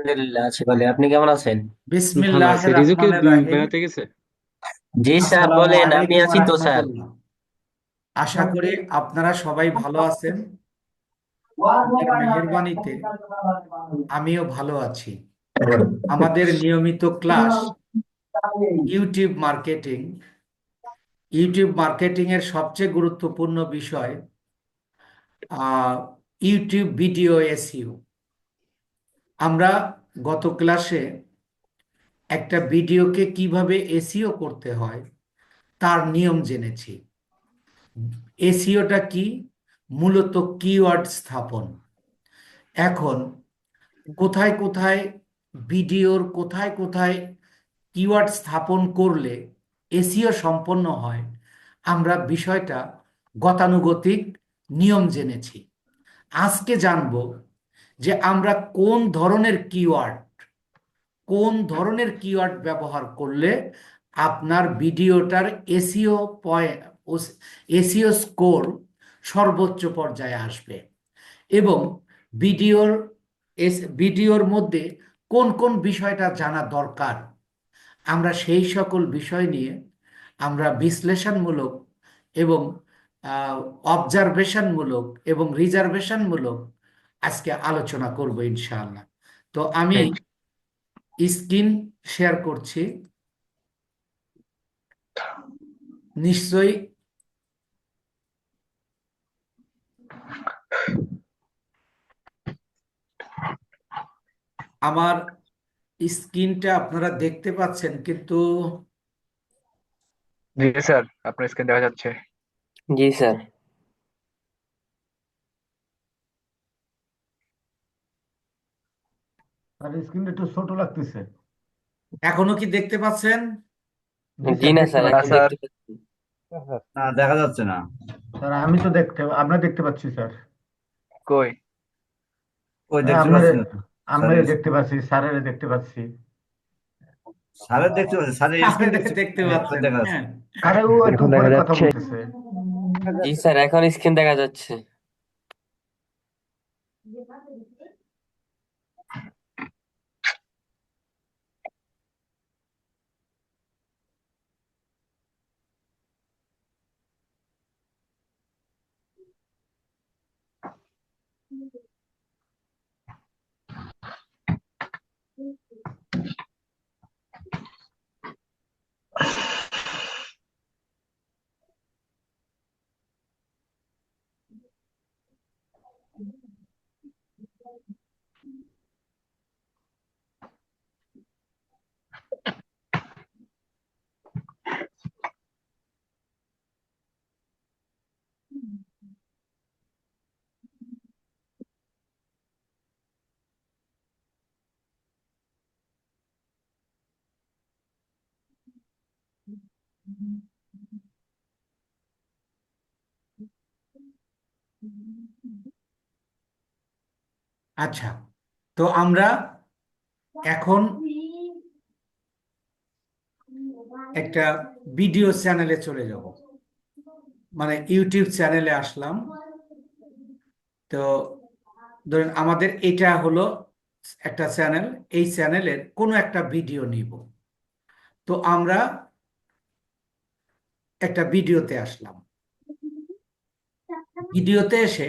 আলহামদুলিল্লাহ আছি ভালো। আপনি কেমন আছেন? ভালো বিসমিল্লাহ আছে। রিজু কি রহমানির রাহিম। বেড়াতে গেছে? জি স্যার, আসসালামু বলেন। আমি আলাইকুম আছি তো স্যার। রহমতুল্লাহ। আশা করি আপনারা সবাই ভালো আছেন। আল্লাহর মেহেরবানিতে আমিও ভালো আছি। আমাদের নিয়মিত class YouTube marketing. YouTube marketing এর সবচেয়ে গুরুত্বপূর্ণ বিষয় আহ, ইউটিউব ভিডিও এসইও। আমরা গত ক্লাসে একটা ভিডিওকে কিভাবে এসইও করতে হয় তার নিয়ম জেনেছি। এসইওটা কি? মূলত কিওয়ার্ড স্থাপন। এখন কোথায় কোথায় ভিডিওর কোথায় কোথায় কিওয়ার্ড স্থাপন করলে এসইও সম্পন্ন হয়, আমরা বিষয়টা গতানুগতিক নিয়ম জেনেছি। আজকে জানব যে আমরা কোন ধরনের কিওয়ার্ড ব্যবহার করলে আপনার ভিডিওটার এসইও পয়েন্ট, এসইও স্কোর সর্বোচ্চ পর্যায়ে আসবে, এবং ভিডিওর ভিডিওর মধ্যে কোন কোন বিষয়টা জানা দরকার। আমরা সেই সকল বিষয় নিয়ে আমরা বিশ্লেষণমূলক এবং অবজারভেশনমূলক এবং রিজার্ভেশনমূলক আজকে আলোচনা করব ইনশাআল্লাহ। তো আমি এই, স্ক্রিন শেয়ার করছি। নিশ্চয়ই আমার স্ক্রিনটা আপনারা দেখতে পাচ্ছেন, কিন্তু জি স্যার, আপনার স্ক্রিন দেখা যাচ্ছে। জি স্যার। আর স্ক্রিনটা একটু ছোট লাগতেছে। এখনো কি দেখতে পাচ্ছেন? জি জি স্যার, না দেখতে স্যার, না এখন পাচ্ছি। স্যার। দেখতে পাচ্ছি। না, দেখা যাচ্ছে না। স্যার আমি তো আমরা দেখতে পাচ্ছি স্যার। কই? ওই হ্যাঁ, দেখতে পাচ্ছি না তো। আপনারে স্যারের দেখতে পাচ্ছি, স্যারের দেখতে পাচ্ছি। স্যারের দেখতে পাচ্ছি, স্যারের স্ক্রিন আপনারা দেখছি। দেখতে এখন পাচ্ছেন, দেখা যাচ্ছে। হ্যাঁ। আরে ও একটু এখন দেখা উপরে কথা যাচ্ছে। বলতেছে। জি স্যার, এখন স্ক্রিন দেখা যাচ্ছে। আচ্ছা, তো আমরা এখন একটা ভিডিও চ্যানেলে চলে যাব, মানে ইউটিউব চ্যানেলে আসলাম। তো ধরেন আমাদের এটা হলো একটা চ্যানেল। এই চ্যানেলের কোনো একটা ভিডিও নিব। তো আমরা একটা ভিডিওতে আসলাম। ভিডিওতে এসে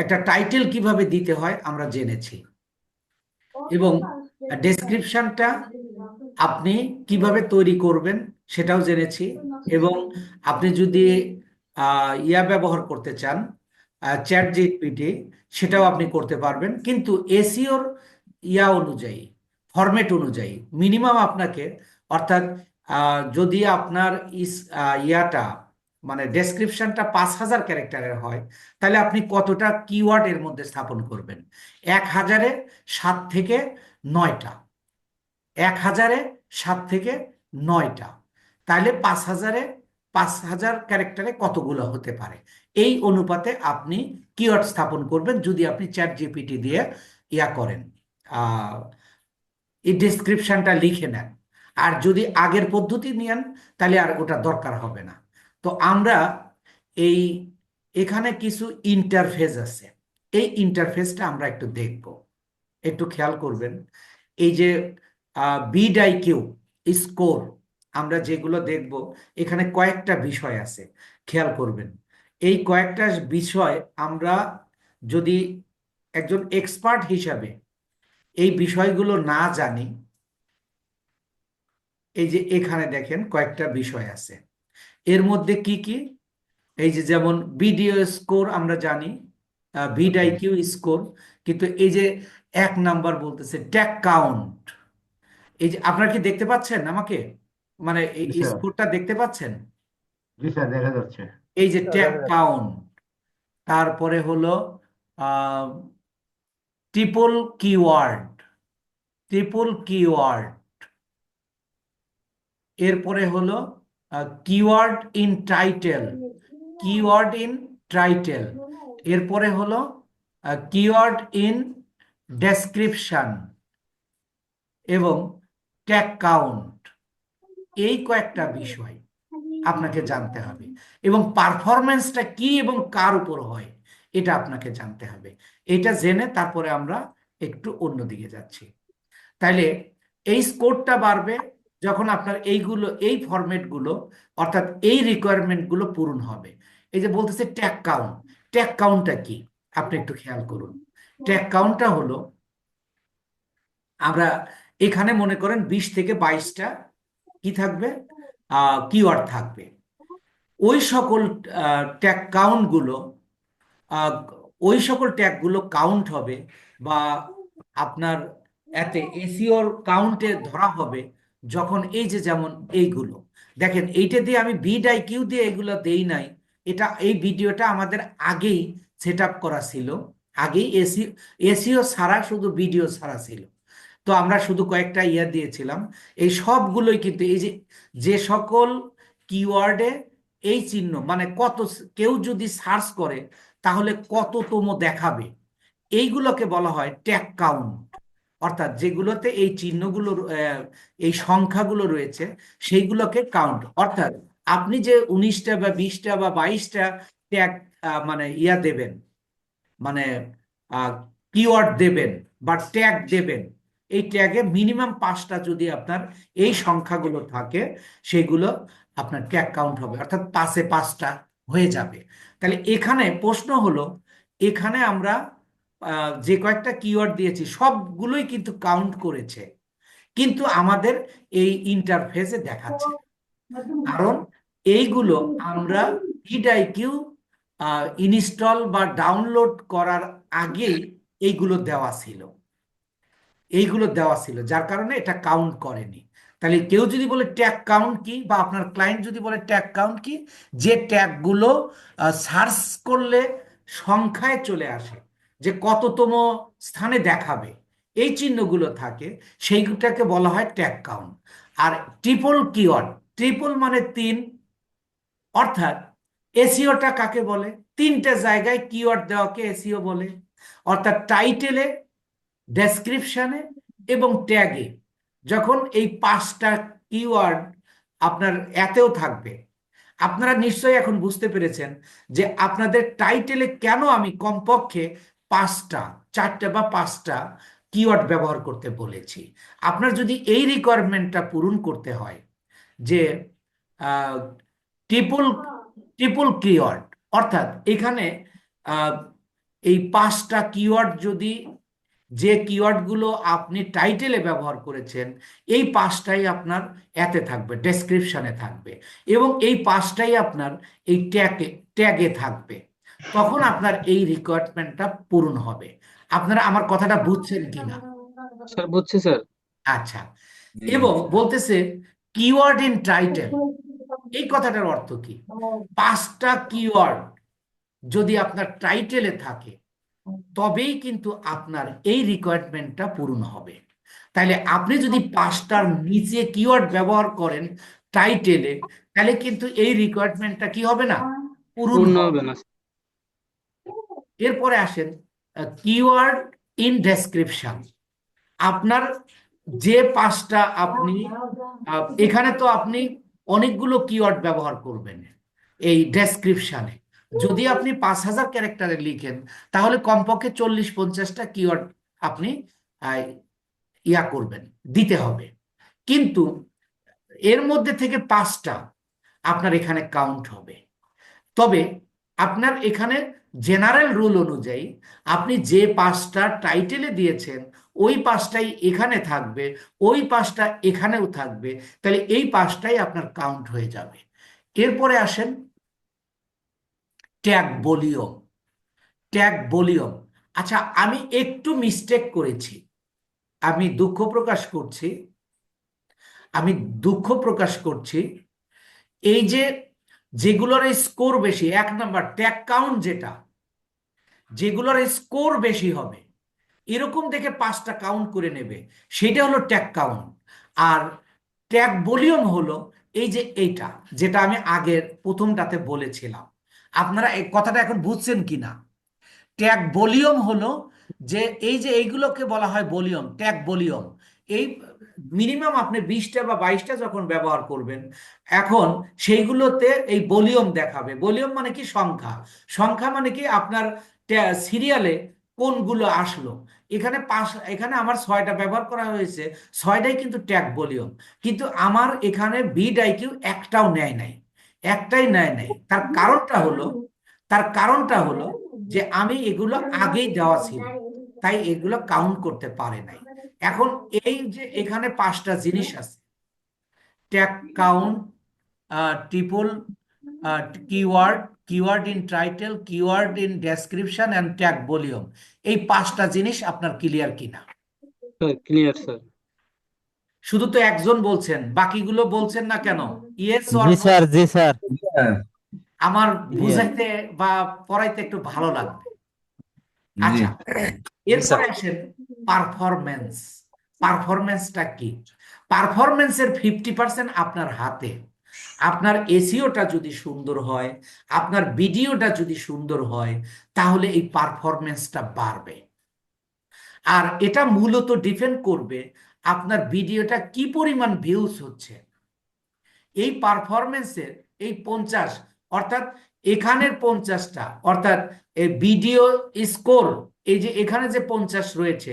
একটা টাইটেল কিভাবে দিতে হয় আমরা জেনেছি, এবং ডেসক্রিপশনটা আপনি কিভাবে তৈরি করবেন সেটাও জেনেছি। এবং আপনি যদি ইয়া ব্যবহার করতে চান, চ্যাট জিপিটি, সেটাও আপনি করতে পারবেন, কিন্তু এসিওর ইয়া অনুযায়ী, ফরম্যাট অনুযায়ী মিনিমাম আপনাকে, অর্থাৎ যদি আপনার ইয়াটা মানে ডেসক্রিপশনটা 5,000 ক্যারেক্টারের হয়, তাহলে আপনি কতটা কিওয়ার্ড এর মধ্যে স্থাপন করবেন? 1,000-এ 7 থেকে 9টা। 1,000-এ 7 থেকে 9টা। তাহলে 5,000 ক্যারেক্টারে কতগুলো হতে পারে? এই অনুপাতে আপনি কিওয়ার্ড স্থাপন করবেন, যদি আপনি চ্যাট জিপিটি দিয়ে ইয়া করেন, আহ, এই ডেসক্রিপশনটা লিখে নেন। আর যদি আগের পদ্ধতি নেন, তাহলে আর ওটা দরকার হবে না। তো আমরা এই এখানে কিছু ইন্টারফেস আছে, এই ইন্টারফেসটা আমরা একটু দেখব। একটু খেয়াল করবেন, এই যে বিডআইকিউ স্কোর আমরা যেগুলো দেখব, এখানে কয়েকটা বিষয় আছে, খেয়াল করবেন। এই কয়েকটা বিষয় আমরা যদি একজন এক্সপার্ট হিসাবে এই বিষয়গুলো না জানি, এই যে এখানে দেখেন কয়েকটা বিষয় আছে, এর মধ্যে কি কি, এই যে যেমন বিডিও স্কোর আমরা জানি, ভিডআইকিউ স্কোর, কিন্তু এই যে 1 নাম্বার বলতেছে ট্যাগ কাউন্ট, এই যে আপনারা কি দেখতে পাচ্ছেন আমাকে, মানে এই জি স্যার, স্কোরটা দেখতে পাচ্ছেন? জি স্যার দেখা যাচ্ছে। এই যে ট্যাগ কাউন্ট, তারপরে হলো ট্রিপল কিওয়ার্ড, ট্রিপল কিওয়ার্ড, এরপরে হলো keyword in title, keyword in title, এরপরে হলো কিওয়ার্ড ইন ডেসক্রিপশন এবং ট্যাগ কাউন্ট। এই কয়েকটা বিষয় আপনাকে জানতে হবে, এবং পারফরমেন্সটা কি এবং কার উপর হয় এটা আপনাকে জানতে হবে। এটা জেনে তারপরে আমরা একটু অন্যদিকে যাচ্ছি। তাইলে এই স্কোরটা বাড়বে যখন আপনার এইগুলো, এই ফরম্যাটগুলো, অর্থাৎ এই রিকোয়ারমেন্টগুলো পূরণ হবে। এই যে বলতেছে ট্যাগ কাউন্ট, ট্যাগ কাউন্টটা কি আপনি একটু খেয়াল করুন। ট্যাগ কাউন্টটা হলো, আমরা এখানে মনে করেন 20 থেকে 22টা কি থাকবে, কিওয়ার্ড থাকবে। ওই সকল ট্যাগ কাউন্টগুলো, আহ, ওই সকল ট্যাগগুলো কাউন্ট হবে, বা আপনার এতে এসইওর কাউন্টে ধরা হবে যখন এই যে যেমন এইগুলো দেখেন, এইটা দিয়ে আমি ভিডআইকিউ দিয়ে এগুলো দেই নাই, এটা এই ভিডিওটা আমাদের আগেই সেট আপ করা ছিল, আগেই এসইও ছাড়া, শুধু ভিডিও ছাড়া ছিল। তো আমরা শুধু কয়েকটা ইয়া দিয়েছিলাম, এই সবগুলোই কিন্তু এই যে যে সকল কিওয়ার্ডে এই চিহ্ন, মানে কত, কেউ যদি সার্চ করে তাহলে কততম দেখাবে, এইগুলোকে বলা হয় ট্যাগ কাউন্ট। অর্থাৎ যেগুলোতে এই চিহ্নগুলো, এই সংখ্যাগুলো রয়েছে, সেইগুলোকে কাউন্ট। অর্থাৎ আপনি যে 19টা বা 20টা বা 22টা ট্যাগ মানে ইয়া দেবেন, মানে কিওয়ার্ড দেবেন বা ট্যাগ দেবেন, এই ট্যাগে মিনিমাম 5টা যদি আপনার এই সংখ্যাগুলো থাকে, সেগুলো আপনার ট্যাগ কাউন্ট হবে, অর্থাৎ 5-এ 5টা হয়ে যাবে। তাহলে এখানে প্রশ্ন হলো, এখানে আমরা যে কয়েকটা কিওয়ার্ড দিয়েছি সবগুলোই কিন্তু কাউন্ট করেছে, কিন্তু আমাদের এই ইন্টারফেসে দেখাচ্ছে না। কারণ এইগুলো আমরা ভিডআইকিউ ইনস্টল বা ডাউনলোড করার আগেই এইগুলো দেওয়া ছিল, এইগুলো দেওয়া ছিল, যার কারণে এটা কাউন্ট করেনি। তাহলে কেউ যদি বলে ট্যাগ কাউন্ট কি, বা আপনার ক্লায়েন্ট যদি বলে ট্যাগ কাউন্ট কি, যে ট্যাগগুলো সার্চ করলে সংখ্যায় চলে আসে, যে কততম স্থানে দেখাবে, এই চিহ্নগুলো থাকে, সেইটাকে বলা হয় ট্যাগ কাউন্ট। আর ট্রিপল কিওয়ার্ড, ট্রিপল মানে 3, অর্থাৎ এসইওটা কাকে বলে, 3টে জায়গায় কিওয়ার্ড দেওয়াকে এসইও বলে। অর্থাৎ টাইটেলে, ডেসক্রিপশনে এবং ট্যাগে যখন এই 5টা কিওয়ার্ড আপনার এতেও থাকবে, আপনারা নিশ্চয়ই এখন বুঝতে পেরেছেন যে আপনাদের টাইটেলে কেন আমি কমপক্ষে 5টা, 4টে বা 5টা কিওয়ার্ড ব্যবহার করতে বলেছি। আপনার যদি এই রিকোয়ারমেন্টটা পূরণ করতে হয় যে ট্রিপল ট্রিপল কিওয়ার্ড, অর্থাৎ এখানে এই 5টা কিওয়ার্ড যদি, যে কিওয়ার্ডগুলো আপনি টাইটেলে ব্যবহার করেছেন, এই 5টাই আপনার এতে থাকবে, ডেসক্রিপশনে থাকবে, এবং এই 5টাই আপনার এই ট্যাগে থাকবে, তখন আপনার এই রিকোয়ারমেন্টটা পূরণ হবে। আপনারা আমার কথাটা বুঝছেন কিনা? স্যার বুঝছি স্যার। আচ্ছা। জি এবং বলতেছে কিওয়ার্ড ইন টাইটেল, এই কথাটার অর্থ কি? 5টা কিওয়ার্ড যদি আপনার টাইটেলে থাকে, তবেই কিন্তু আপনার এই রিকোয়ারমেন্টটা পূরণ হবে। তাহলে আপনি যদি 5টার নিচে কিওয়ার্ড ব্যবহার করেন টাইটেলে, তাহলে কিন্তু এই রিকোয়ারমেন্টটা কি হবে না, পূরণ পূর্ণ হবে। হবে না। এরপরে আসেন কিওয়ার্ড ইন ডেসক্রিপশন। আপনার যে 5টা আপনি, এখানে তো আপনি অনেকগুলো কিওয়ার্ড ব্যবহার করবেন এই ডেসক্রিপশনে। যদি আপনি 5,000 ক্যারেক্টারে লিখেন, তাহলে কমপক্ষে 40-50টা কিওয়ার্ড আপনি আহ, ইয়া করবেন, দিতে হবে। কিন্তু এর মধ্যে থেকে 5টা আপনার এখানে কাউন্ট হবে। তবে আপনার এখানে জেনারেল রুল অনুযায়ী আপনি যে 5টা টাইটেলে দিয়েছেন ওই 5টাই এখানে থাকবে, ওই 5টা এখানেও থাকবে, তাহলে এই 5টাই আপনার কাউন্ট হয়ে যাবে। এরপরে আসেন ট্যাগ ভলিউম। ট্যাগ ভলিউম, আচ্ছা আমি একটু মিস্টেক করেছি, আমি দুঃখ প্রকাশ করছি, আমি দুঃখ প্রকাশ করছি। এই যে যেগুলোর স্কোর বেশি, 1 নাম্বার ট্যাগ কাউন্ট, যেগুলোর স্কোর বেশি হবে এরকম দেখে 5টা কাউন্ট করে নেবে, সেটা হলো ট্যাগ কাউন্ট। আর ট্যাগ ভলিউম হলো এই যে এইটা, যেটা আমি আগের প্রথমটাতে বলেছিলাম। আপনারা এই কথাটা এখন বুঝছেন কিনা? ট্যাগ ভলিউম হলো যে এই যে এইগুলোকে বলা হয় ভলিউম, ট্যাগ ভলিউম। এই মিনিমাম আপনি 20টা বা 22টা যখন ব্যবহার করবেন, এখন সেইগুলোতে এই ভলিউম দেখাবে। ভলিউম মানে কি? সংখ্যা। সংখ্যা মানে কি? আপনার সিরিয়ালে কোনগুলো আসলো। এখানে আমার 6টা ব্যবহার করা হয়েছে, 6টাই কিন্তু ট্যাগ ভলিউম। কিন্তু আমার এখানে বিডআইকিউ একটাও নেয় নাই, একটাই নেয় নাই। তার কারণটা হলো যে আমি এগুলো আগেই দেওয়া ছিল, তাই এগুলো কাউন্ট করতে পারে নাই। এখন এই যে এখানে 5টা জিনিস আছে, tag count, triple keyword, keyword in title, keyword in description and tag volume, এই 5টা জিনিস আপনার ক্লিয়ার কিনা? Clear sir. শুধু তো একজন বলছেন, বাকিগুলো বলছেন না কেন? ইয়েস অর জি নো? স্যার, জি স্যার। আমার Yes. বুঝাইতে বা পড়াইতে একটু ভালো লাগবে। জি আচ্ছা, এরপরে আসেন পারফরমেন্স। পারফরমেন্সটা কি? পারফরমেন্সের 50% আপনার হাতে। আপনার এসিওটা যদি সুন্দর হয়, আপনার ভিডিওটা যদি সুন্দর হয়, তাহলে এই পারফরমেন্সটা বাড়বে। আর এটা মূলত ডিপেন্ড করবে আপনার ভিডিওটা কি পরিমাণ ভিউজ হচ্ছে। এই পারফরমেন্সের এই 50, অর্থাৎ এখানের 50টা, অর্থাৎ এই ভিডিও স্কোর, এই যে এখানে যে 50 রয়েছে,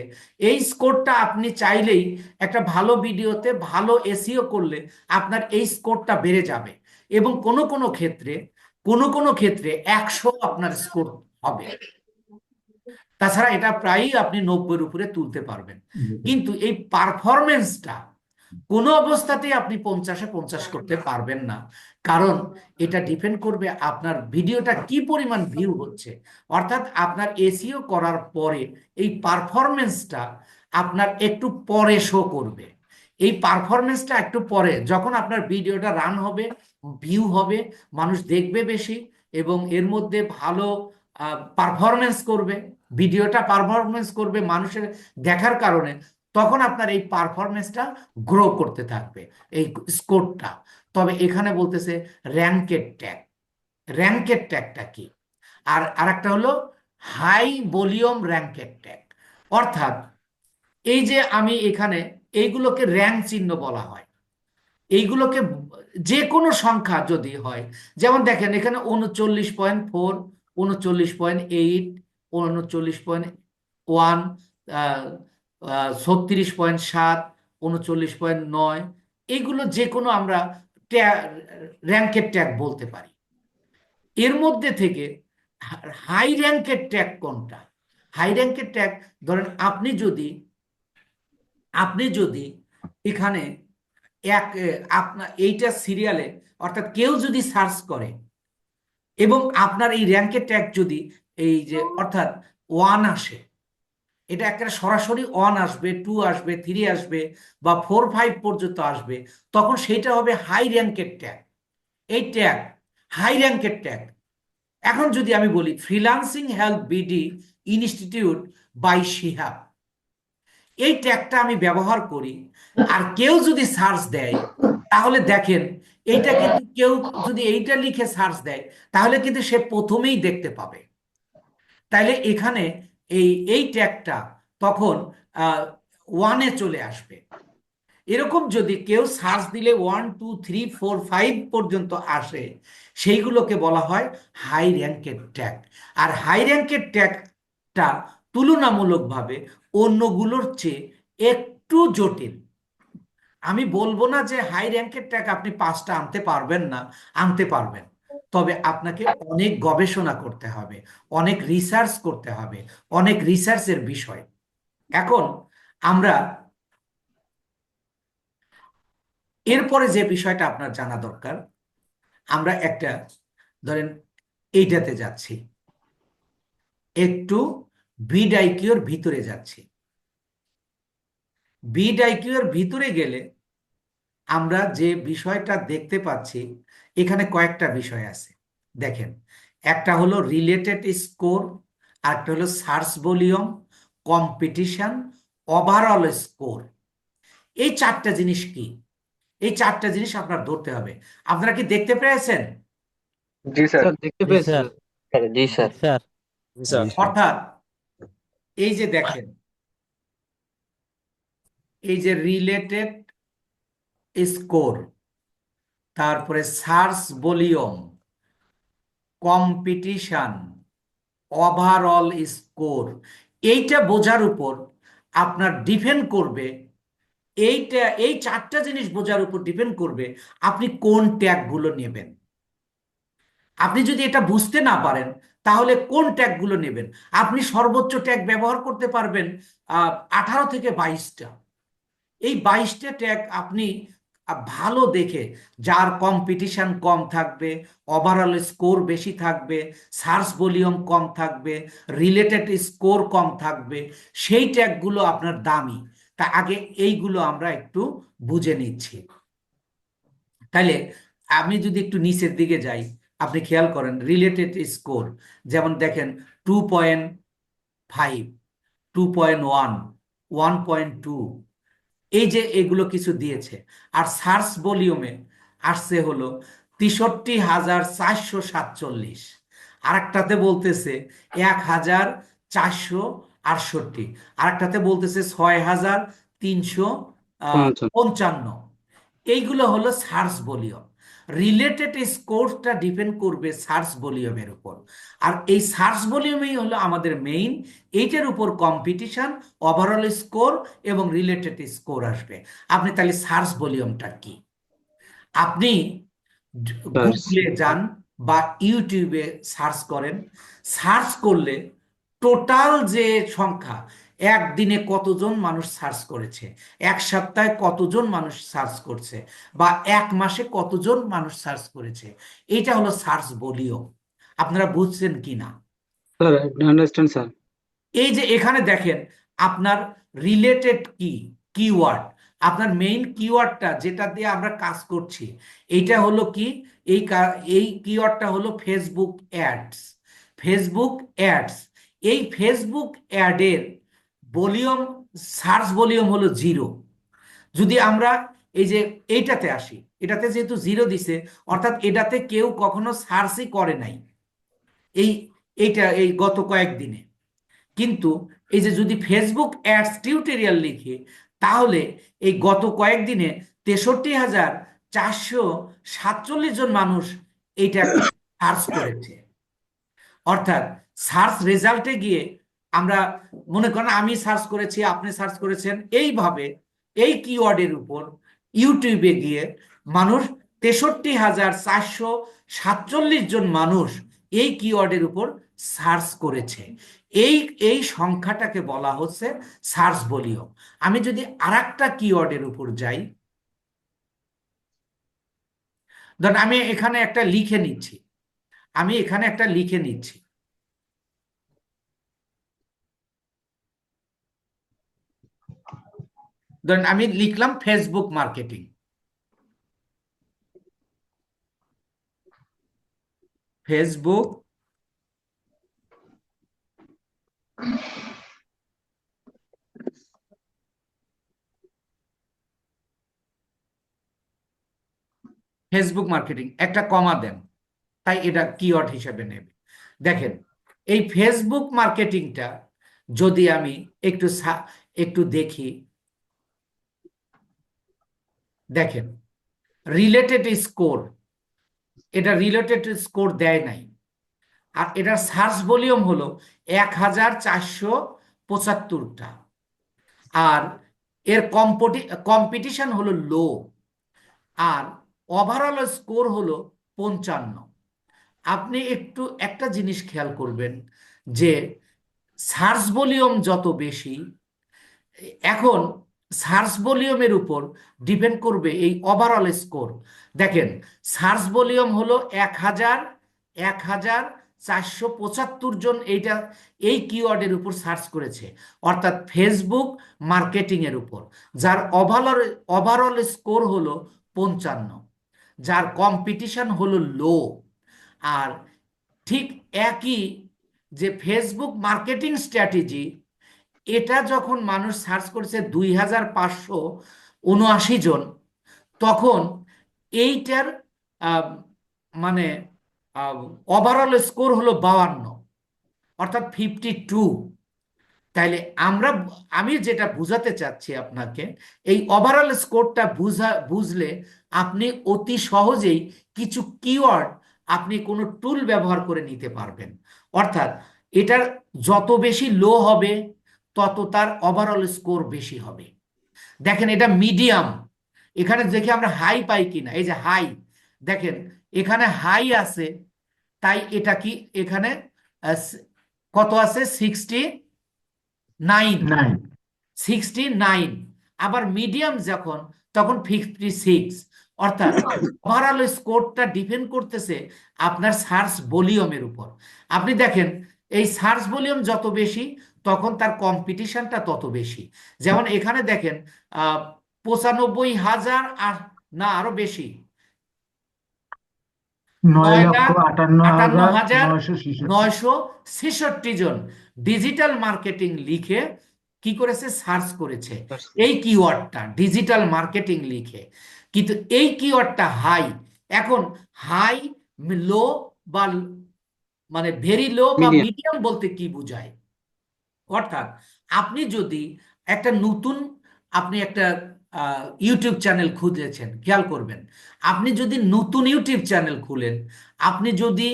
এই স্কোরটা আপনি চাইলেই একটা ভালো ভিডিওতে ভালো এসইও করলে আপনার এই স্কোরটা বেড়ে যাবে, এবং কোনো কোনো ক্ষেত্রে 100 আপনার স্কোর হবে। তাছাড়া এটা প্রায়ই আপনি 90-এর উপরে তুলতে পারবেন। কিন্তু এই পারফরমেন্সটা কোনো অবস্থাতেই আপনি 50-এ 50 করতে পারবেন না, কারণ এটা ডিপেন্ড করবে আপনার ভিডিওটা কি পরিমাণ ভিউ হচ্ছে। অর্থাৎ আপনার এসইও করার পরে এই পারফরমেন্সটা আপনার একটু পরে শো করবে। এই পারফরমেন্সটা একটু পরে, যখন আপনার ভিডিওটা রান হবে, ভিউ হবে, মানুষ দেখবে বেশি, এবং এর মধ্যে ভালো পারফরমেন্স করবে, ভিডিওটা পারফরমেন্স করবে মানুষের দেখার কারণে, তখন আপনার এই পারফরমেন্সটা গ্রো করতে থাকবে, এই স্কোরটা। তবে এখানে বলতেছে র্যাঙ্কেড ট্যাগ। র্যাঙ্কেড ট্যাগটা কি? আর আরেকটা হলো হাই ভলিউম র্যাঙ্কেড ট্যাগ। অর্থাৎ এই যে আমি এখানে এইগুলোকে র্যাঙ্ক চিহ্ন বলা হয়, এইগুলোকে যে কোনো সংখ্যা যদি হয়, যেমন দেখেন এখানে 39.4, 39.8, 39.1, 36.7, 39.9, এইগুলো যে কোনো আমরা র্যাঙ্কের ট্যাগ বলতে পারি। এর মধ্যে থেকে হাই র্যাঙ্কের ট্যাগ কোনটা? হাই র্যাঙ্কের ট্যাগ, ধরেন আপনি যদি এখানে আপনার এইটা সিরিয়ালে, অর্থাৎ কেউ যদি সার্চ করে এবং আপনার এই র্যাঙ্কের ট্যাগ যদি এই যে অর্থাৎ 1 আসে, এটা একটা সরাসরি 1 আসবে, 2 আসবে, 3 আসবে, বা 4, 5 পর্যন্ত আসবে, তখন সেটা হবে হাই র্যাঙ্কের ট্যাগ। এই ট্যাগ হাই র্যাঙ্কের ট্যাগ। এখন যদি আমি বলি freelancing help BD institute by Shihab, এই ট্যাগটা আমি ব্যবহার করি, আর কেউ যদি সার্চ দেয়, তাহলে দেখেন এইটা কিন্তু কেউ যদি এইটা লিখে সার্চ দেয়, তাহলে কিন্তু সে প্রথমেই দেখতে পাবে। তাইলে এখানে এই ট্যাগটা তখন 1-এ চলে আসবে। এরকম যদি কেউ সার্চ দিলে 1, 2, 3, 4, 5 পর্যন্ত আসে, সেইগুলোকে বলা হয় হাই র্যাঙ্কের ট্যাগ। আর হাই র্যাঙ্কের ট্যাগটা তুলনামূলকভাবে অন্যগুলোর চেয়ে একটু জটিল। আমি বলবো না যে হাই র্যাঙ্কের ট্যাগ আপনি 5টা আনতে পারবেন না, আনতে পারবেন, তবে আপনাকে অনেক গবেষণা করতে হবে, অনেক রিসার্চ করতে হবে, অনেক রিসার্চের বিষয়। এখন আমরা এরপরে যে বিষয়টা আপনার জানা দরকার, আমরা একটা ধরেন এইটাতে যাচ্ছি, একটু বিডআইকিউর ভিতরে যাচ্ছি। বিডআইকিউর ভিতরে গেলে আমরা যে বিষয়টা দেখতে পাচ্ছি, এখানে কয়েকটা বিষয় আছে। দেখেন, একটা হলো রিলেটেড স্কোর, আরেকটা হলো search volume, competition, overall score. এই 4টা জিনিস কি? এই 4টা জিনিস আপনার ধরতে হবে। আপনারা কি দেখতে পেয়েছেন? জি স্যার। স্যার দেখতে পেয়েছি স্যার। জি স্যার। স্যার স্যার অর্থাৎ এই যে দেখেন, এই যে রিলেটেড স্কোর, তারপরে search volume, competition, overall score, এইটা বোঝার উপর আপনার ডিপেন্ড করবে, এই 4টা জিনিস বোঝার উপর ডিপেন্ড করবে আপনি কোন ট্যাগগুলো নেবেন। আপনি যদি এটা বুঝতে না পারেন, তাহলে কোন ট্যাগগুলো নেবেন? আপনি সর্বোচ্চ ট্যাগ ব্যবহার করতে পারবেন 18 থেকে 22টা। এই 22টা ট্যাগ আপনি ভালো দেখে, যার কম্পিটিশন কম থাকবে, ওভারঅল স্কোর বেশি থাকবে, সার্চ ভলিউম কম থাকবে, রিলেটেড স্কোর কম থাকবে, সেই ট্যাগগুলো আপনার দামি। তা আগে এইগুলো আমরা একটু বুঝে নিচ্ছি। তাহলে আমি যদি একটু নিচের দিকে যাই, আপনি খেয়াল করেন রিলেটেড স্কোর, যেমন দেখেন 2.5, 2.1, 1.2, এই যে এগুলো কিছু দিয়েছে। আর সার্চ ভলিউমে আসছে হলো 63,447, আরেকটাতে বলতেছে 1,468, আরেকটাতে বলতেছে 6,355। এইগুলো হলো সার্চ ভলিউম। রিলেটেড স্কোরটা ডিপেন্ড করবে সার্চ ভলিউমের উপর, আর এই সার্চ ভলিউমেই হলো আমাদের মেইন। এইটার উপর কম্পিটিশন, ওভারঅল স্কোর এবং রিলেটেড স্কোর আসবে। আপনি তাহলে সার্চ ভলিউমটা কি? আপনি গুগলে যান বা ইউটিউবে সার্চ করেন, সার্চ করলে টোটাল যে সংখ্যা, একদিনে কতজন মানুষ সার্চ করেছে, এক সপ্তাহে কতজন মানুষ সার্চ করছে, বা এক মাসে কতজন মানুষ সার্চ করেছে, এটা হলো সার্চ ভলিউম। আপনারা বুঝছেন কি না? Sir understand sir. এই যে এখানে দেখেন, আপনার রিলেটেড কিওয়ার্ড, আপনার মেইন কিওয়ার্ডটা যেটা দিয়ে আমরা কাজ করছি, এইটা হলো কি? এই কিওয়ার্ডটা হলো ফেসবুক অ্যাডস। ফেসবুক অ্যাডস, এই ফেসবুক অ্যাডের ভলিউম, সার্চ ভলিউম হলো 0। যদি আমরা এই যে এইটাতে আসি, এটাতে যেহেতু 0 দিছে, অর্থাৎ এটাতে কেউ কখনো সার্চই করে নাই এই এই গত কয়েকদিনে। কিন্তু এই যে যদি ফেসবুক অ্যাডস টিউটোরিয়াল লিখে, তাহলে এই গত কয়েকদিনে 63,447 জন মানুষ এইটা সার্চ করেছে। অর্থাৎ সার্চ রেজাল্টে গিয়ে আমরা মনে করেন আমি সার্চ করেছি, আপনি সার্চ করেছেন, এইভাবে এই কিওয়ার্ডের উপর ইউটিউবে গিয়ে মানুষ 63,447 জন মানুষ এই কিওয়ার্ডের উপর সার্চ করেছে। এই এই সংখ্যাটাকে বলা হচ্ছে সার্চ ভলিউম। আমি যদি আরেকটা কিওয়ার্ডের উপর যাই, ধরেন আমি এখানে একটা লিখে নিচ্ছি, ধরেন আমি লিখলাম Facebook marketing. Facebook Facebook marketing, একটা কমা দেন, তাই এটা কিওয়ার্ড হিসেবে নেবে। দেখেন, এই ফেসবুক মার্কেটিংটা যদি আমি একটু দেখি, দেখেন রিলেটেড স্কোর, এটা রিলেটেড স্কোর দেয় নাই, আর এটার সার্চ ভলিউম হলো 1,475টা। আর এর কম্পিটিশন হলো লো, আর ওভারঅল স্কোর হলো 55। আপনি একটু একটা জিনিস খেয়াল করবেন যে সার্চ ভলিউম যত বেশি, এখন সার্চ ভলিউমের উপর ডিপেন্ড করবে এই ওভারঅল স্কোর। দেখেন, সার্চ ভলিউম হলো 1475 জন এই কিওয়ার্ডের উপর সার্চ করেছে, অর্থাৎ ফেসবুক মার্কেটিং এর উপর, যার ওভারঅল স্কোর হলো 55, যার কম্পিটিশন হলো লো। আর ঠিক একই যে ফেসবুক মার্কেটিং স্ট্র্যাটেজি, এটা যখন মানুষ সার্চ করেছে 2579 জন, তখন এইটার আহ, মানে ওভারঅল স্কোর হলো 52, অর্থাৎ 52। তাইলে আমি যেটা বুঝাতে চাচ্ছি আপনাকে, এই ওভারঅল স্কোরটা বুঝলে আপনি অতি সহজেই কিছু কিওয়ার্ড আপনি কোনো টুল ব্যবহার করে নিতে পারবেন। অর্থাৎ এটার যত বেশি লো হবে তত তার ওভারঅল স্কোর বেশি হবে। দেখেন, এটা মিডিয়াম, এখানে দেখে আমরা হাই পাই কিনা। এই যে হাই, দেখেন এখানে হাই আছে, তাই এটা কি এখানে কত আছে? 69। 69। আবার মিডিয়াম যখন, তখন 56। অর্থাৎ ওভারঅল স্কোরটা ডিপেন্ড করতেছে আপনার সার্চ ভলিউমের উপর। আপনি দেখেন, এই সার্চ ভলিউম যত বেশি তখন তার কম্পিটিশনটা তত বেশি। যেমন এখানে দেখেন 95,000, না আরো বেশি, 9,58,966 জন ডিজিটাল মার্কেটিং লিখে কি করেছে? সার্চ করেছে এই কিওয়ার্ডটা, ডিজিটাল মার্কেটিং লিখে। কিন্তু এই কিওয়ার্ডটা হাই। এখন হাই, লো বা মানে ভেরি লো বা Medium. মিডিয়াম বলতে কি বোঝায়? অর্থাৎ আপনি যদি আপনি একটা ইউটিউব চ্যানেল খুঁজেছেন, খেয়াল করবেন, আপনি যদি নতুন ইউটিউব চ্যানেল খুলেন, আপনি যদি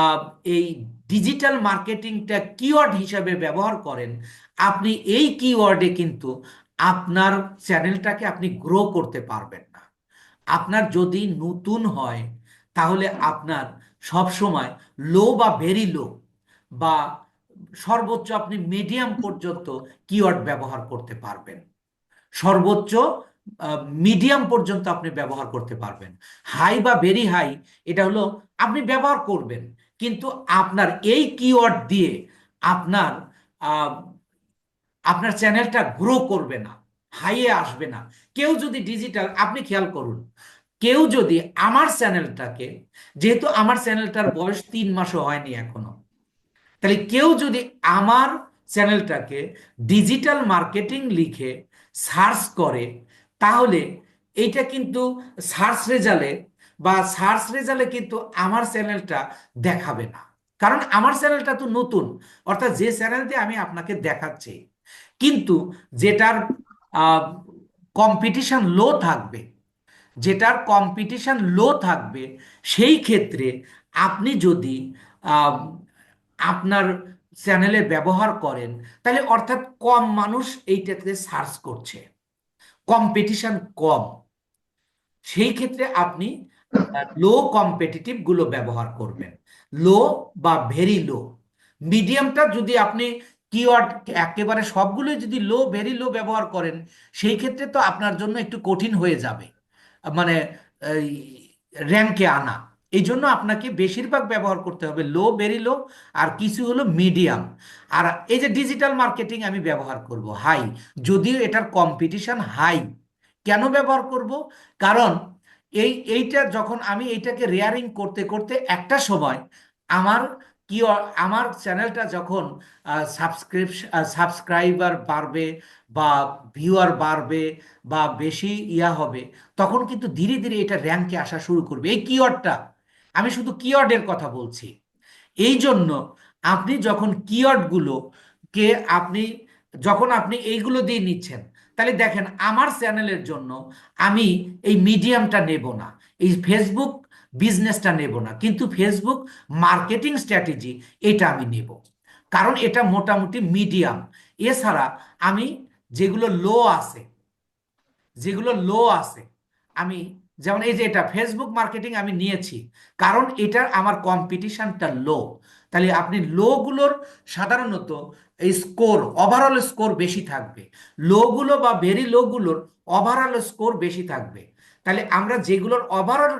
আহ, এই ডিজিটাল মার্কেটিংটা কিওয়ার্ড হিসাবে ব্যবহার করেন, আপনি এই কিওয়ার্ডে কিন্তু আপনার চ্যানেলটাকে আপনি গ্রো করতে পারবেন না। আপনার যদি নতুন হয়, তাহলে আপনার সব সময় লো বা ভেরি লো বা সর্বোচ্চ আপনি মিডিয়াম পর্যন্ত কিওয়ার্ড ব্যবহার করতে পারবেন। সর্বোচ্চ মিডিয়াম পর্যন্ত আপনি ব্যবহার করতে পারবেন। হাই বা ভেরি হাই, এটা হলো আপনি ব্যবহার করবেন, কিন্তু আপনার এই কিওয়ার্ড দিয়ে আপনার আহ, আপনার চ্যানেলটা গ্রো করবে না, হাইয়ে আসবে না। কেউ যদি ডিজিটাল, আপনি খেয়াল করুন, কেউ যদি আমার চ্যানেলটাকে, যেহেতু আমার চ্যানেলটার বয়স 3 মাসও হয়নি এখনো, তাহলে কেউ যদি আমার চ্যানেলটাকে ডিজিটাল মার্কেটিং লিখে সার্চ করে, তাহলে এইটা কিন্তু সার্চ রেজাল্টে কিন্তু আমার চ্যানেলটা দেখাবে না, কারণ আমার চ্যানেলটা তো নতুন। অর্থাৎ যে চ্যানেল দিয়ে আমি আপনাকে দেখাচ্ছি, কিন্তু যেটার কম্পিটিশন লো থাকবে, সেই ক্ষেত্রে আপনি যদি আহ, আপনার চ্যানেলে ব্যবহার করেন, তাহলে অর্থাৎ কম মানুষ এইটাতে সার্চ করছে, কম্পিটিশন কম, সেই ক্ষেত্রে আপনি লো কম্পিটিটিভ গুলো ব্যবহার করবেন। লো বা ভেরি লো। মিডিয়ামটা যদি আপনি কিওয়ার্ড একেবারে সবগুলোই যদি লো ভেরি লো ব্যবহার করেন, সেই ক্ষেত্রে তো আপনার জন্য একটু কঠিন হয়ে যাবে, মানে র্যাঙ্কে আনা। এই জন্য আপনাকে বেশিরভাগ ব্যবহার করতে হবে লো, ভেরি লো, আর কিছু হলো মিডিয়াম। আর এই যে ডিজিটাল মার্কেটিং আমি ব্যবহার করব হাই, যদিও এটার কম্পিটিশন হাই। কেন ব্যবহার করব? কারণ এইটা যখন আমি এইটাকে রেয়ারিং করতে করতে একটা সময় আমার আমার চ্যানেলটা যখন সাবস্ক্রাইবার বাড়বে বা ভিউয়ার বাড়বে বা বেশি হবে, তখন কিন্তু ধীরে ধীরে এটা র্যাঙ্কে আসা শুরু করবে। এই কিওয়ার্ডটা, আমি শুধু কিওয়ার্ডের কথা বলছি। এই জন্য আপনি যখন কে আপনি যখন আপনি এইগুলো দিয়ে নিচ্ছেন, তাহলে দেখেন আমার চ্যানেলের জন্য আমি এই মিডিয়ামটা নেব না, এই ফেসবুক বিজনেসটা নেব না, কিন্তু ফেসবুক মার্কেটিং স্ট্র্যাটেজি এটা আমি নেব, কারণ এটা মোটামুটি মিডিয়াম। এছাড়া আমি যেগুলো লো আছে, যেগুলো লো আছে, আমি যেমন এই যে এটা ফেসবুক মার্কেটিং আমি নিয়েছি, কারণ এটার আমার কম্পিটিশনটা লো। তাহলে আপনি লো গুলোর সাধারণত এই স্কোর, ওভারঅল স্কোর বেশি থাকবে। লো গুলো বা ভেরি লো গুলোর ওভারঅল স্কোর বেশি থাকবে। তাহলে আমরা যেগুলোর ওভারঅল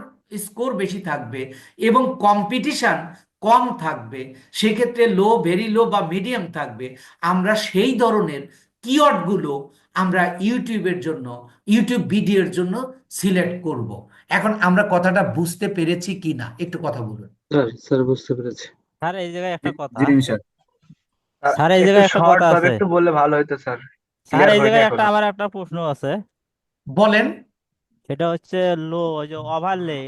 স্কোর বেশি থাকবে এবং কম্পিটিশন কম থাকবে, সেক্ষেত্রে লো, ভেরি লো বা মিডিয়াম থাকবে, আমরা সেই ধরনের কিওয়ার্ডগুলো আমরা ইউটিউবের জন্য, ইউটিউব ভিডিওর জন্য সিলেক্ট করব। এখন আমরা কথাটা বুঝতে পেরেছি কি না একটু কথা বলুন। স্যার বুঝতে পেরেছি। স্যার এই জায়গায় একটা কথা, জি স্যার। স্যার এই একটু জায়গায় একটা শর্ট কথা ভাবে আছে, একটু বললে ভালো হতো স্যার, স্যার ক্লিয়ার এই হয়নি জায়গায় একটা এখনো। আমার একটা প্রশ্ন আছে। বলেন। সেটা হচ্ছে লো, ওই যে ওভারলে,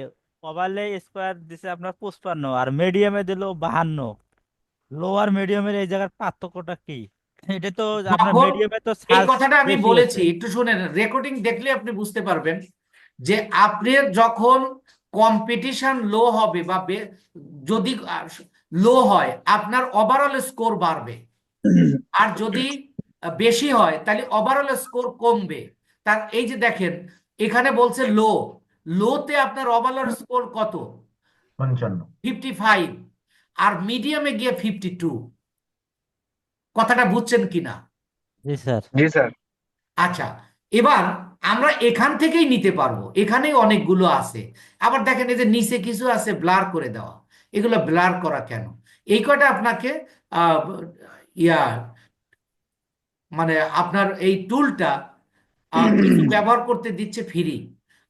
ওভারলে স্কোয়ার দিছে আপনার 55 আর মিডিয়ামে দিল 52। লো আর মিডিয়ামের এই জায়গার পার্থক্যটা কি? এটা তো আপনার যখন মিডিয়ামে তো এই সার্চ কথাটা আমি বেশি আছে। বলেছি, একটু শুনেন, রেকর্ডিং দেখলে আপনি বুঝতে পারবেন যে আপনি যখন কম্পিটিশন লো হবে বা যদি লো হয় আপনার ওভারঅল স্কোর বাড়বে, আর যদি বেশি হয় তাহলে ওভারঅল স্কোর কমবে। তার এই যে দেখেন এখানে বলছে লো, লোতে আপনার ওভারঅল স্কোর কত? 55। 55। আর মিডিয়ামে গিয়ে 52। কথাটা বুঝছেন কিনা? জি স্যার। জি স্যার। আচ্ছা, এবার আমরা এখান থেকেই নিতে পারবো, এখানেই অনেকগুলো আছে। আবার দেখেন এই যে নিচে কিছু আছে ব্লার করে দেওয়া, এগুলো ব্লার করা কেন? এই কয়টা আপনাকে আহ, ইয়া মানে আপনার এই টুলটা কিছু ব্যবহার করতে দিচ্ছে ফ্রি।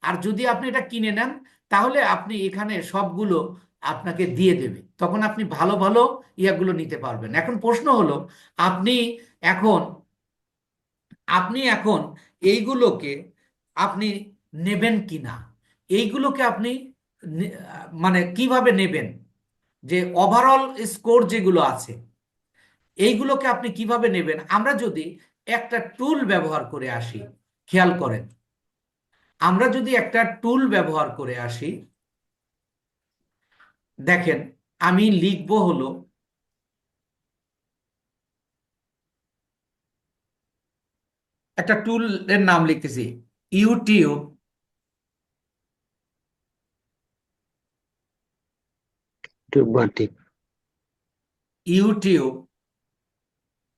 আর যদি আপনি এটা কিনে নেন তাহলে আপনি এখানে সবগুলো আপনাকে দিয়ে দেবে, তখন আপনি ভালো ভালো ইয়াগুলো নিতে পারবেন। এখন প্রশ্ন হলো, আপনি এখন আপনি এখন এইগুলোকে আপনি নেবেন কিনা, এইগুলোকে আপনি মানে কিভাবে নেবেন, যে ওভারঅল স্কোর যেগুলো আছে এইগুলোকে আপনি কিভাবে নেবেন? আমরা যদি একটা টুল ব্যবহার করে আসি, খেয়াল করেন, আমরা যদি একটা টুল ব্যবহার করে আসি, দেখেন আমি লিখবো হলো, একটা টুলের নাম লিখতেছি, ইউটিউব বাটি। ইউটিউব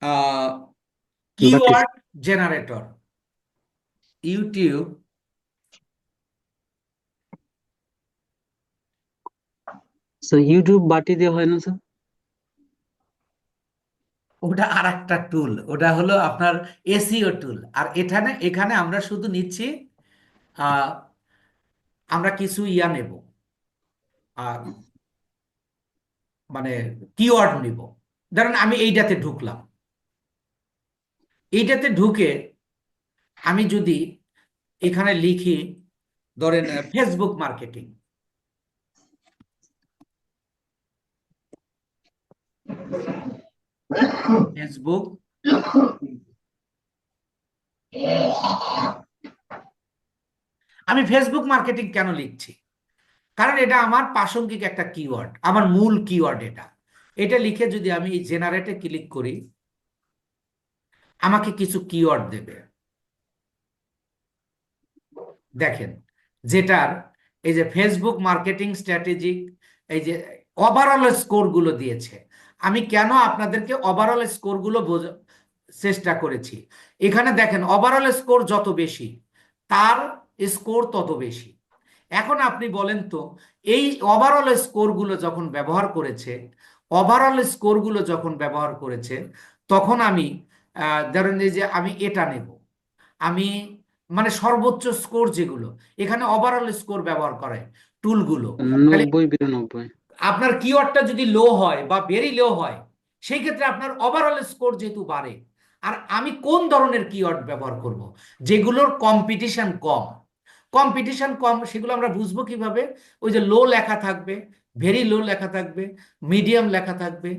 বাটি। Keyword generator. YouTube sir YouTube বাটি দিয়ে হয় না স্যার? ওটা আর একটা টুল, ওটা হলো আপনার এসইও টুল। আর এখানে এখানে আমরা শুধু নিচ্ছি, আহ, আমরা কিছু ইয়া নেব, আহ, মানে কিওয়ার্ড নিব। ধরেন আমি এইটাতে ঢুকলাম, এইটাতে ঢুকে আমি যদি এখানে লিখি, ধরেন ফেসবুক মার্কেটিং, ফেসবুক, আমি ফেসবুক মার্কেটিং কেন লিখছি? কারণ এটা আমার প্রাসঙ্গিক একটা কিওয়ার্ড, আমার মূল কিওয়ার্ড এটা। এটা লিখে যদি আমি এই জেনারেটে ক্লিক করি, আমাকে কিছু কিওয়ার্ড দেবে, দেখেন, যেটার এই যে ফেসবুক মার্কেটিং স্ট্র্যাটেজিক, এই যে ওভারঅল স্কোর গুলো দিয়েছে। আমি কেন আপনাদেরকে ওভারঅল স্কোর গুলো চেষ্টা করেছি? এখানে দেখেন ওভারঅল স্কোর যত বেশি তার স্কোর তত বেশি। এখন আপনি বলেন তো, এই ওভারঅল স্কোর গুলো যখন ব্যবহার করেছে, ওভারঅল স্কোর গুলো যখন ব্যবহার করেছে, তখন আমি ধরেন এই যে আমি এটা নেব, আমি মানে সর্বোচ্চ স্কোর যেগুলো, এখানে ওভারঅল স্কোর ব্যবহার করে টুলগুলো। তাহলে 90 92। আপনার কিওয়ার্ডটা যদি লো হয় বা ভেরি লো হয়, সেই ক্ষেত্রে আপনার ওভারঅল স্কোর যেহেতু বাড়ে। আর আমি কোন ধরনের কিওয়ার্ড ব্যবহার করব? যেগুলোর কম্পিটিশন কম। কম্পিটিশন কম সেগুলো আমরা বুঝবো কিভাবে? ওই যে লো লেখা থাকবে, ভেরি লো লেখা থাকবে, মিডিয়াম লেখা থাকবে।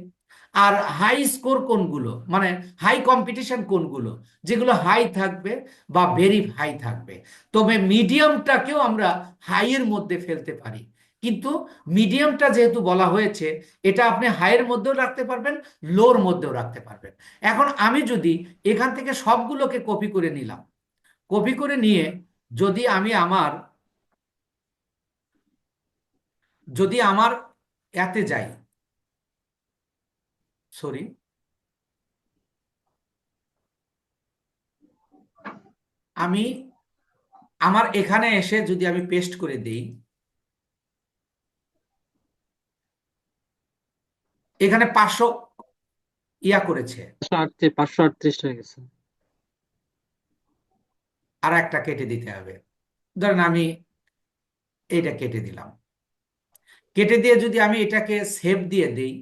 আর হাই স্কোর কোনগুলো, মানে হাই কম্পিটিশন কোনগুলো, যেগুলো হাই থাকবে বা ভেরি হাই থাকবে। তবে মিডিয়ামটাকেও আমরা হাই এর মধ্যে ফেলতে পারি। কিন্তু মিডিয়ামটা যেহেতু বলা হয়েছে, এটা আপনি হাইয়ের মধ্যেও রাখতে পারবেন, লোর মধ্যেও রাখতে পারবেন। এখন আমি যদি এখান থেকে সবগুলোকে কপি করে নিলাম, কপি করে নিয়ে যদি আমি আমার এতে যাই, সরি, আমি আমার এখানে এসে যদি আমি পেস্ট করে দেই, এখানে 500 ইয়া করেছে, 538 হয়ে গেছে। আর একটা কেটে দিতে হবে। ধরেন আমি এইটা কেটে দিলাম, কেটে দিয়ে যদি আমি এটাকে সেভ দিয়ে দেই,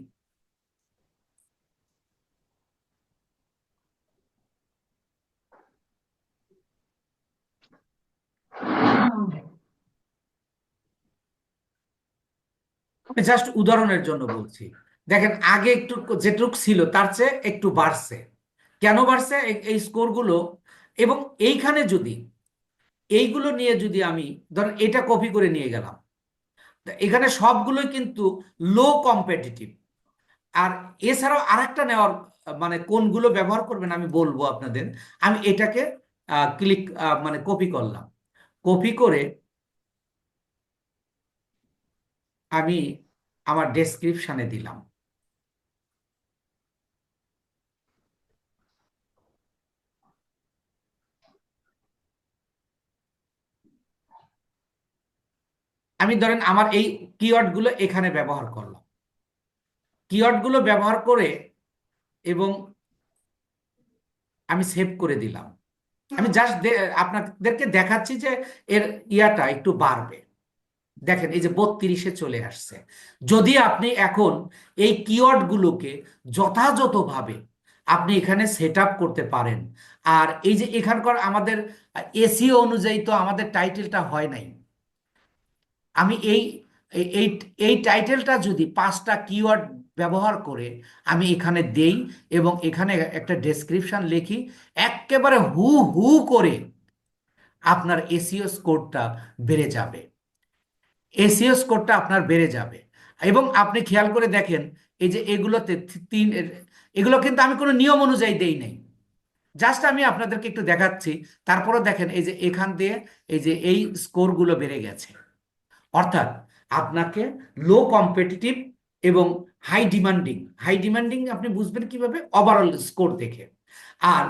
আমি জাস্ট উদাহরণের জন্য বলছি, দেখেন আগে একটু যেটুক ছিল তার চেয়ে একটু বাড়ছে। কেন বাড়ছে এই স্কোরগুলো? এবং এইখানে যদি এইগুলো নিয়ে যদি আমি ধরেন এটা কপি করে নিয়ে গেলাম, তা এখানে সবগুলোই কিন্তু লো কম্পিটিটিভ। আর এছাড়াও আরেকটা নেওয়ার মানে কোনগুলো ব্যবহার করবেন আমি বলবো আপনাদের। আমি এটাকে ক্লিক মানে কপি করলাম, কপি করে আমি আমার ডেসক্রিপশনে দিলাম। আমি ধরেন আমার এই কিওয়ার্ডগুলো এখানে ব্যবহার করলাম, কিওয়ার্ডগুলো ব্যবহার করে এবং আমি সেভ করে দিলাম। আমি জাস্ট আপনাদেরকে দেখাচ্ছি যে এর ইয়াটা একটু বাড়বে। দেখেন এই যে 32-এ চলে আসছে। যদি আপনি এখন এই কিওয়ার্ডগুলোকে যথাযথভাবে আপনি এখানে সেট আপ করতে পারেন, আর এই যে এখানকার আমাদের এসইও অনুযায়ী তো আমাদের টাইটেলটা হয় নাই। আমি এই এই টাইটেলটা যদি 5টা কিওয়ার্ড ব্যবহার করে আমি এখানে দেই এবং এখানে একটা ডেসক্রিপশন লিখি, একেবারে হু হু করে আপনার এসইও স্কোরটা বেড়ে যাবে, এসইও স্কোরটা আপনার বেড়ে যাবে। এবং আপনি খেয়াল করে দেখেন এই যে এগুলোতে এগুলো কিন্তু আমি কোনো নিয়ম অনুযায়ী দেই নাই, জাস্ট আমি আপনাদেরকে একটু দেখাচ্ছি। তারপরে দেখেন এই যে এখান দিয়ে এই যে এই স্কোরগুলো বেড়ে গেছে। অর্থাৎ আপনাকে লো কম্পিটিটিভ এবং হাই ডিমান্ডিং আপনি বুঝবেন কিভাবে? ওভারঅল স্কোর দেখে। আর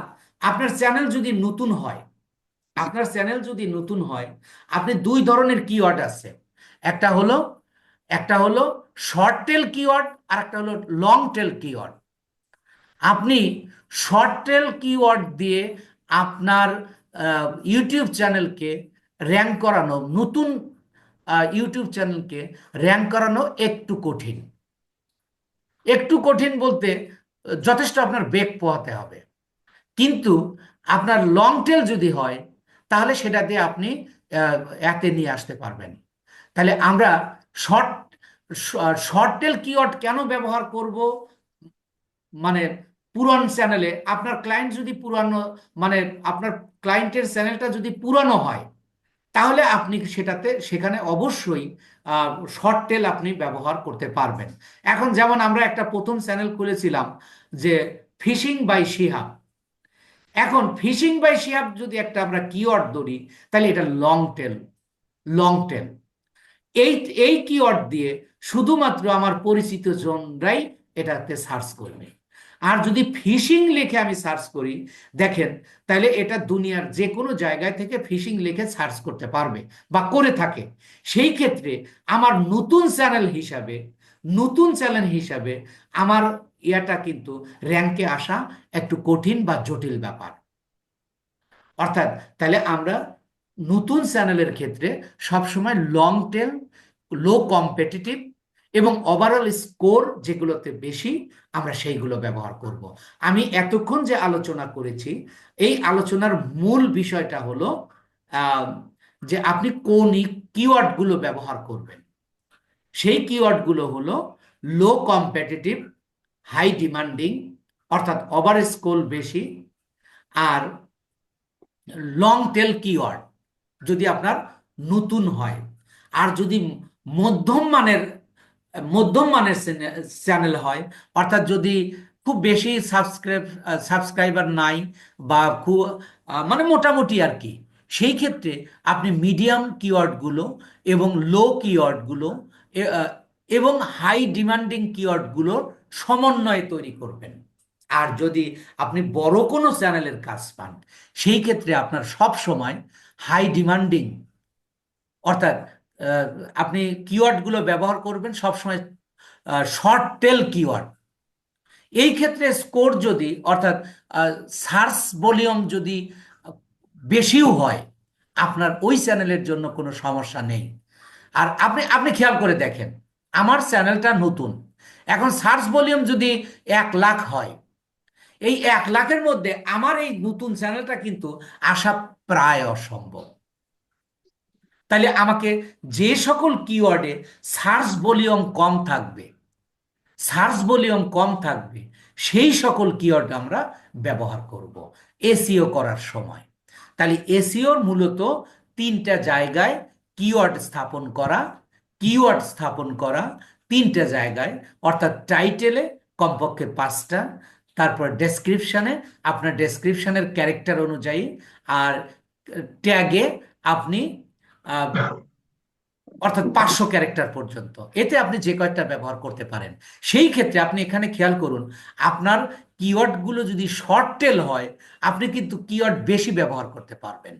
আপনার চ্যানেল যদি নতুন হয়, আপনি 2 ধরনের কিওয়ার্ড আছে, একটা হলো শর্ট টেল কিওয়ার্ড আর একটা হলো লং টেল কিওয়ার্ড। আপনি শর্ট টেল কিওয়ার্ড দিয়ে আপনার ইউটিউব চ্যানেলকে র্যাঙ্ক করানো, নতুন ইউটিউব চ্যানেলকে র্যাঙ্ক করানো একটু কঠিন বলতে যথেষ্ট আপনার বেগ পোহাতে হবে। কিন্তু আপনার লং টেল যদি হয় তাহলে সেটা দিয়ে আপনি এতে নিয়ে আসতে পারবেন। তাহলে আমরা শর্ট শর্ট টেল কিওয়ার্ড কেন ব্যবহার করব? মানে পুরান চ্যানেলে আপনার ক্লায়েন্ট যদি পুরানো, মানে আপনার ক্লায়েন্টের চ্যানেলটা যদি পুরানো হয় তাহলে আপনি সেখানে অবশ্যই শর্ট টেল আপনি ব্যবহার করতে পারবেন। এখন যেমন আমরা একটা প্রথম চ্যানেল খুলেছিলাম যে ফিশিং বাই শিহাব। এখন ফিশিং বাই শিহাব যদি একটা আমরা কিওয়ার্ড ধরি তাহলে এটা লং টেল। এই কিওয়ার্ড দিয়ে শুধুমাত্র আমার পরিচিত জনরাই এটাতে সার্চ করবে। আর যদি ফিশিং লিখে আমি সার্চ করি, দেখেন তাহলে এটা দুনিয়ার যে কোনো জায়গায় থেকে ফিশিং লিখে সার্চ করতে পারবে বা করে থাকে। সেই ক্ষেত্রে আমার নতুন চ্যানেল হিসাবে আমার ইয়াটা কিন্তু র্যাঙ্কে আসা একটু কঠিন বা জটিল ব্যাপার। অর্থাৎ তাহলে আমরা নতুন চ্যানেলের ক্ষেত্রে সবসময় লং টেল, লো কম্পিটিটিভ এবং ওভারঅল স্কোর যেগুলোতে বেশি আমরা সেইগুলো ব্যবহার করব। আমি এতক্ষণ যে আলোচনা করেছি এই আলোচনার মূল বিষয়টা হলো যে আপনি কোন কিওয়ার্ডগুলো ব্যবহার করবেন। সেই কিওয়ার্ডগুলো হলো লো কম্পিটিটিভ, হাই ডিমান্ডিং অর্থাৎ ওভার স্কোর বেশি, আর লং টেল কিওয়ার্ড যদি আপনার নতুন হয়। আর যদি মধ্যম মানের চ্যানেল হয়, অর্থাৎ যদি খুব বেশি সাবস্ক্রাইবার নাই বা খুব মানে মোটামুটি আর কি, সেই ক্ষেত্রে আপনি মিডিয়াম কিওয়ার্ডগুলো এবং লো কিওয়ার্ডগুলো এবং হাই ডিমান্ডিং কিওয়ার্ডগুলোর সমন্বয় তৈরি করবেন। আর যদি আপনি বড় কোনো চ্যানেলের কাজ পান, সেই ক্ষেত্রে আপনার সব সময় হাই ডিমান্ডিং, অর্থাৎ আহ, আপনি কিওয়ার্ডগুলো ব্যবহার করবেন সবসময় শর্ট টেল কিওয়ার্ড। এই ক্ষেত্রে স্কোর যদি, অর্থাৎ সার্চ ভলিউম যদি বেশিও হয়, আপনার ওই চ্যানেলের জন্য কোনো সমস্যা নেই। আর আপনি আপনি খেয়াল করে দেখেন, আমার চ্যানেলটা নতুন, এখন সার্চ ভলিউম যদি 1 লাখ হয়, এই 1 লাখের মধ্যে আমার এই নতুন চ্যানেলটা কিন্তু আসা প্রায় অসম্ভব। তাহলে আমাকে যে সকল কিওয়ার্ডে সার্চ ভলিউম কম থাকবে সেই সকল কিওয়ার্ড আমরা ব্যবহার করব এসইও করার সময়। তাহলে এসইওর মূলত 3টা জায়গায় কিওয়ার্ড স্থাপন করা 3টা জায়গায়, অর্থাৎ টাইটেলে কমপক্ষে 5টা, তারপর ডেসক্রিপশনে আপনার ডেসক্রিপশনের ক্যারেক্টার অনুযায়ী, আর ট্যাগে আপনি অর্থাৎ 500 ক্যারেক্টার পর্যন্ত, এতে আপনি যে কয়েকটা ব্যবহার করতে পারেন। সেই ক্ষেত্রে আপনি এখানে খেয়াল করুন, আপনার কিওয়ার্ডগুলো যদি শর্ট টেল হয়, আপনি কিন্তু কিওয়ার্ড বেশি ব্যবহার করতে পারবেন,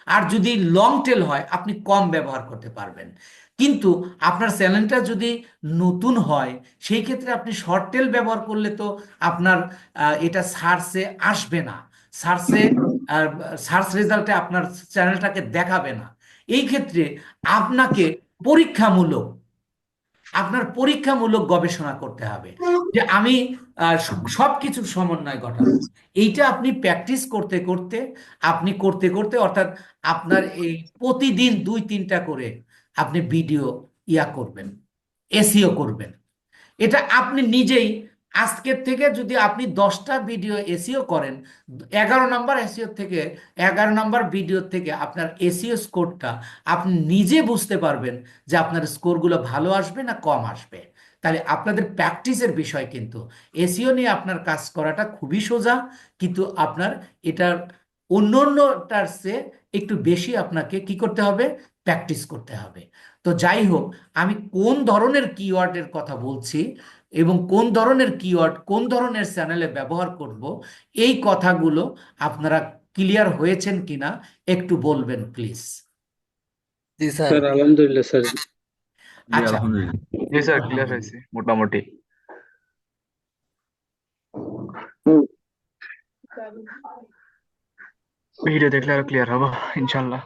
আর যদি লং টেল হয় আপনি কম ব্যবহার করতে পারবেন। কিন্তু আপনার চ্যানেলটা যদি নতুন হয়, সেই ক্ষেত্রে আপনি শর্ট টেল ব্যবহার করলে তো আপনার এটা সার্চে আসবে না, সার্চে সার্চ রেজাল্টে আপনার চ্যানেলটাকে দেখাবে না। এই ক্ষেত্রে আপনাকে পরীক্ষামূলক গবেষণা করতে হবে যে আমি সবকিছুর সমন্বয় ঘটাবো। এইটা আপনি প্র্যাকটিস করতে করতে অর্থাৎ আপনার এই প্রতিদিন 2-3টা করে আপনি ভিডিও করবেন, এসইও করবেন। এটা আপনি নিজেই আজকের থেকে যদি আপনি 10টা ভিডিও এসইও করেন, 11 নম্বর ভিডিও থেকে আপনার এসইও স্কোরটা আপনি নিজে বুঝতে পারবেন যে আপনার স্কোরগুলো ভালো আসবে না কম আসবে। তাহলে আপনাদের প্র্যাকটিসের বিষয়, কিন্তু এসইও নিয়ে আপনার কাজ করাটা খুবই সোজা, কিন্তু আপনার এটার অন্যান্যটার চেয়ে একটু বেশি আপনাকে কি করতে হবে, প্র্যাকটিস করতে হবে। তো যাই হোক, আমি কোন ধরনের কিওয়ার্ডের কথা বলছি এবং কোন ধরনের কিওয়ার্ড কোন ধরনের চ্যানেলে ব্যবহার করব, এই কথাগুলো আপনারা ক্লিয়ার হয়েছেন কিনা একটু বলবেন প্লিজ। G sir. স্যার আলহামদুলিল্লাহ স্যার। জি, আচ্ছা, আলহামদুলিল্লাহ। জি স্যার, ক্লিয়ার হয়েছে মোটামুটি। ভিডিও দেখলে আরো ক্লিয়ার হবো ইনশাল্লাহ।